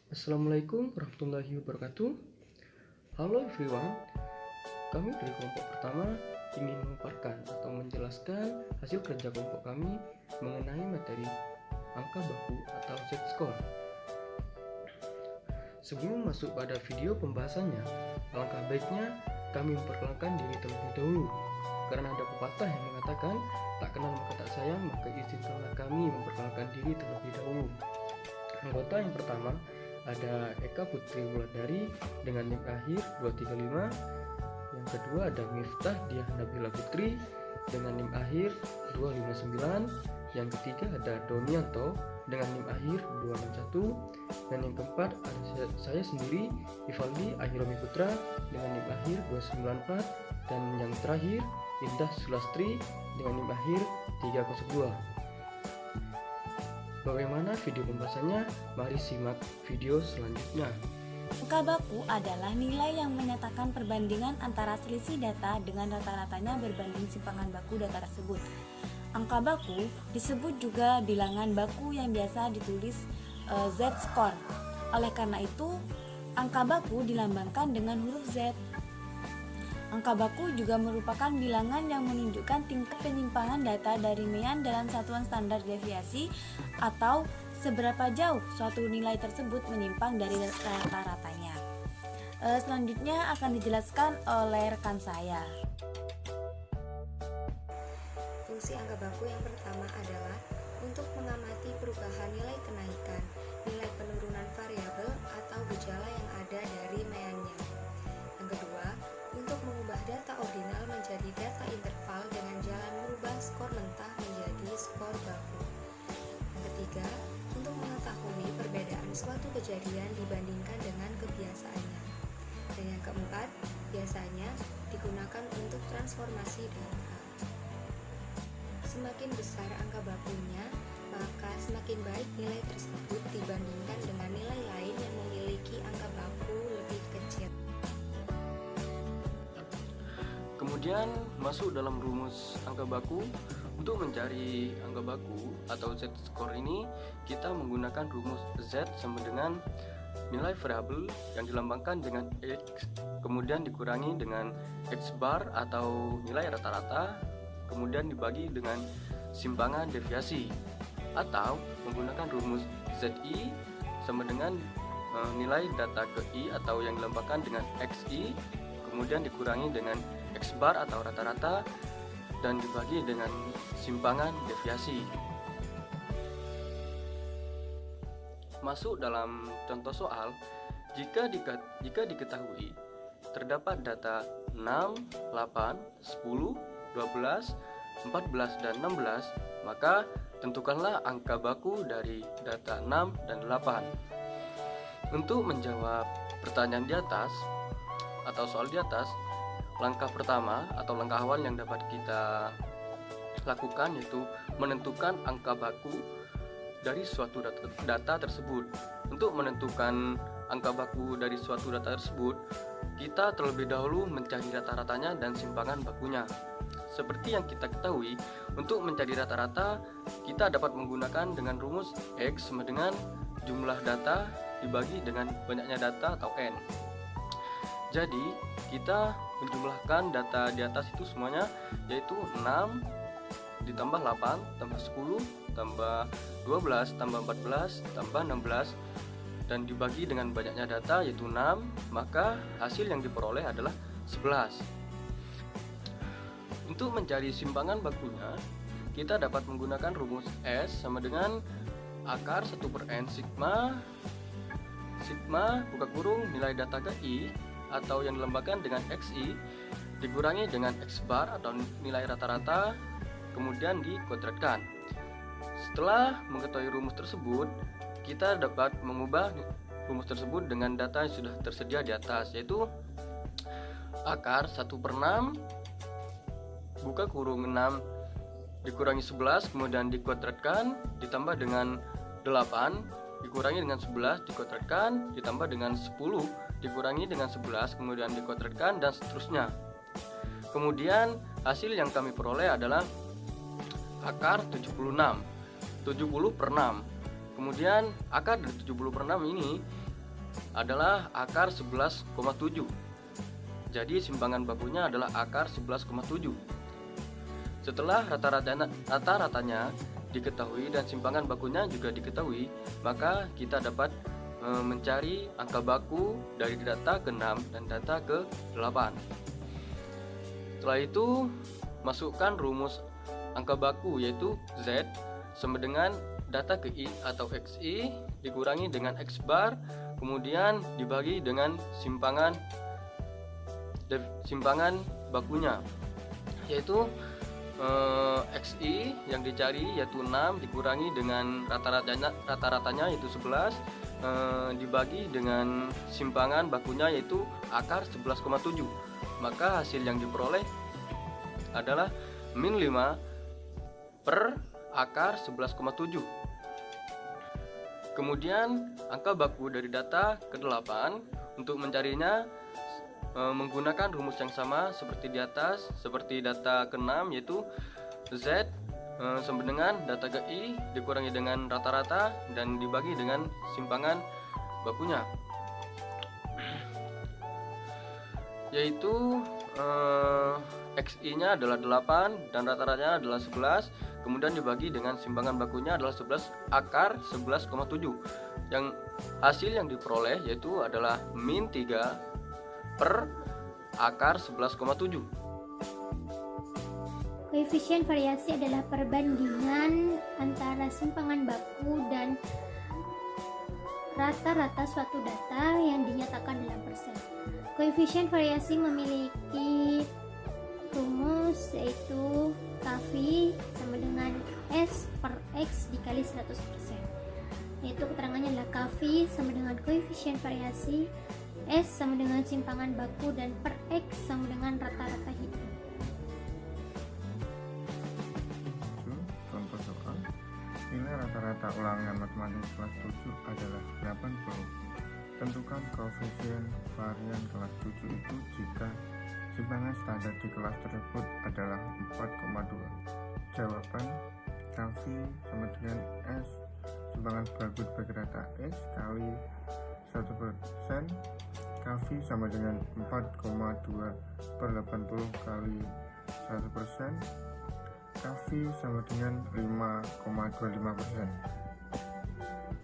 Assalamualaikum warahmatullahi wabarakatuh. Halo everyone, kami dari kelompok pertama ingin memaparkan atau menjelaskan hasil kerja kelompok kami mengenai materi angka baku atau Z-score. Sebelum masuk pada video pembahasannya, alangkah baiknya kami memperkenalkan diri terlebih dahulu. Karena ada pepatah yang mengatakan, tak kenal maka tak sayang, maka izinkanlah kami memperkenalkan diri terlebih dahulu. Anggota yang pertama ada Eka Putri Wulandari dengan NIM akhir 235. Yang kedua ada Miftah Diah Nabila Putri dengan NIM akhir 259. Yang ketiga ada Donianto dengan NIM akhir 261. Dan yang keempat ada saya sendiri, Ivaldi Ahiromi Putra dengan NIM akhir 294. Dan yang terakhir Indah Sulastri dengan NIM akhir 302. Bagaimana video pembahasannya? Mari simak video selanjutnya. Angka baku adalah nilai yang menyatakan perbandingan antara selisih data dengan rata-ratanya berbanding simpangan baku data tersebut. Angka baku disebut juga bilangan baku yang biasa ditulis Z-score. Oleh karena itu, angka baku dilambangkan dengan huruf Z. Angka baku juga merupakan bilangan yang menunjukkan tingkat penyimpangan data dari mean dalam satuan standar deviasi atau seberapa jauh suatu nilai tersebut menyimpang dari rata-ratanya. Selanjutnya akan dijelaskan oleh rekan saya. Fungsi angka baku yang pertama adalah untuk mengamati perubahan nilai kenaikan, nilai penurunan variabel atau gejala yang ada dari meannya. Yang kedua, untuk mengubah data ordinal menjadi data interval dengan jalan merubah skor mentah menjadi skor baku. Yang ketiga, untuk mengetahui perbedaan suatu kejadian dibandingkan dengan kebiasaannya. Dan yang keempat, biasanya digunakan untuk transformasi data. Semakin besar angka bakunya, maka semakin baik nilai tersebut dibandingkan dengan nilai lain yang memiliki angka baku lebih kecil. Kemudian masuk dalam rumus angka baku. Untuk mencari angka baku atau Z-score ini, kita menggunakan rumus Z sama dengan nilai variabel yang dilambangkan dengan X, kemudian dikurangi dengan X bar atau nilai rata-rata, kemudian dibagi dengan simpangan deviasi, atau menggunakan rumus ZI sama dengan nilai data ke I atau yang dilambangkan dengan XI, kemudian dikurangi dengan X bar atau rata-rata dan dibagi dengan simpangan deviasi. Masuk dalam contoh soal, jika diketahui terdapat data 6, 8, 10, 12, 14, dan 16, maka tentukanlah angka baku dari data 6 dan 8. Untuk menjawab pertanyaan di atas atau soal di atas, langkah pertama atau langkah awal yang dapat kita lakukan yaitu menentukan angka baku dari suatu data tersebut. Untuk menentukan angka baku dari suatu data tersebut, kita terlebih dahulu mencari rata-ratanya dan simpangan bakunya. Seperti yang kita ketahui, untuk mencari rata-rata, kita dapat menggunakan dengan rumus X sama dengan jumlah data dibagi dengan banyaknya data atau N. Jadi, kita menjumlahkan data di atas itu semuanya, yaitu 6 ditambah 8 tambah 10 tambah 12 tambah 14 tambah 16 dan dibagi dengan banyaknya data yaitu 6, maka hasil yang diperoleh adalah 11. Untuk mencari simpangan bakunya, kita dapat menggunakan rumus S sama dengan akar 1/n sigma buka kurung nilai data ke I atau yang dilambangkan dengan XI dikurangi dengan X bar atau nilai rata-rata, kemudian dikuadratkan. Setelah mengetahui rumus tersebut, kita dapat mengubah rumus tersebut dengan data yang sudah tersedia di atas, yaitu akar 1/6 buka kurung 6 dikurangi 11 kemudian dikuadratkan ditambah dengan 8 dikurangi dengan 11 dikuadratkan ditambah dengan 10 dikurangi dengan 11 kemudian dikuadratkan dan seterusnya. Kemudian hasil yang kami peroleh adalah akar 76 70/6. Kemudian akar dari 70/6 ini adalah akar 11,7. Jadi simpangan bakunya adalah akar 11,7. Setelah rata-ratanya diketahui dan simpangan bakunya juga diketahui, maka kita dapat mencari angka baku dari data ke-6 dan data ke-8. Setelah itu, masukkan rumus angka baku yaitu Z sama dengan data ke I atau XI dikurangi dengan X bar, kemudian dibagi dengan simpangan bakunya, yaitu XI yang dicari yaitu 6 dikurangi dengan rata-ratanya yaitu 11, dibagi dengan simpangan bakunya yaitu akar 11,7. Maka hasil yang diperoleh adalah min 5 per akar 11,7. Kemudian angka baku dari data ke-8 untuk mencarinya menggunakan rumus yang sama seperti di atas, seperti data ke-6 yaitu Z sama dengan data ke I dikurangi dengan rata-rata dan dibagi dengan simpangan bakunya, yaitu XI nya adalah 8 dan rata-ratanya adalah 11, kemudian dibagi dengan simpangan bakunya adalah 11 akar 11,7. Yang hasil yang diperoleh yaitu adalah min 3 per akar 11,7. Koefisien variasi adalah perbandingan antara simpangan baku dan rata-rata suatu data yang dinyatakan dalam persen. Koefisien variasi memiliki rumus yaitu Kv sama dengan S per X dikali 100%. Yaitu keterangannya adalah Kv sama dengan koefisien variasi, S sama dengan simpangan baku, dan per X sama dengan rata-rata hidup. Contoh soal, nilai rata-rata ulangan matematika kelas 7 adalah 80. Tentukan koefisien varian kelas 7 itu jika simpangan standar di kelas tersebut adalah 4,2. Jawaban Kv sama dengan S simpangan baku bagi rata X kali 1%, Kv sama dengan 4,2 per 80 kali 1%, Kv sama dengan 5,25%.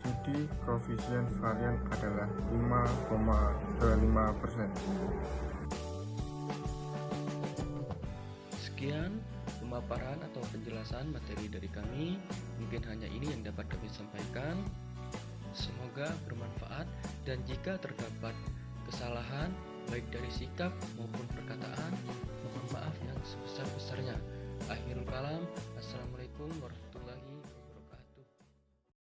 Jadi koefisien varian adalah 5,25%. Sekian pemaparan atau penjelasan materi dari kami. Mungkin hanya ini yang dapat kami sampaikan. Semoga bermanfaat, dan jika terdapat kesalahan baik dari sikap maupun perkataan, mohon maaf yang sebesar-besarnya. Akhirul kalam, assalamualaikum warahmatullahi wabarakatuh.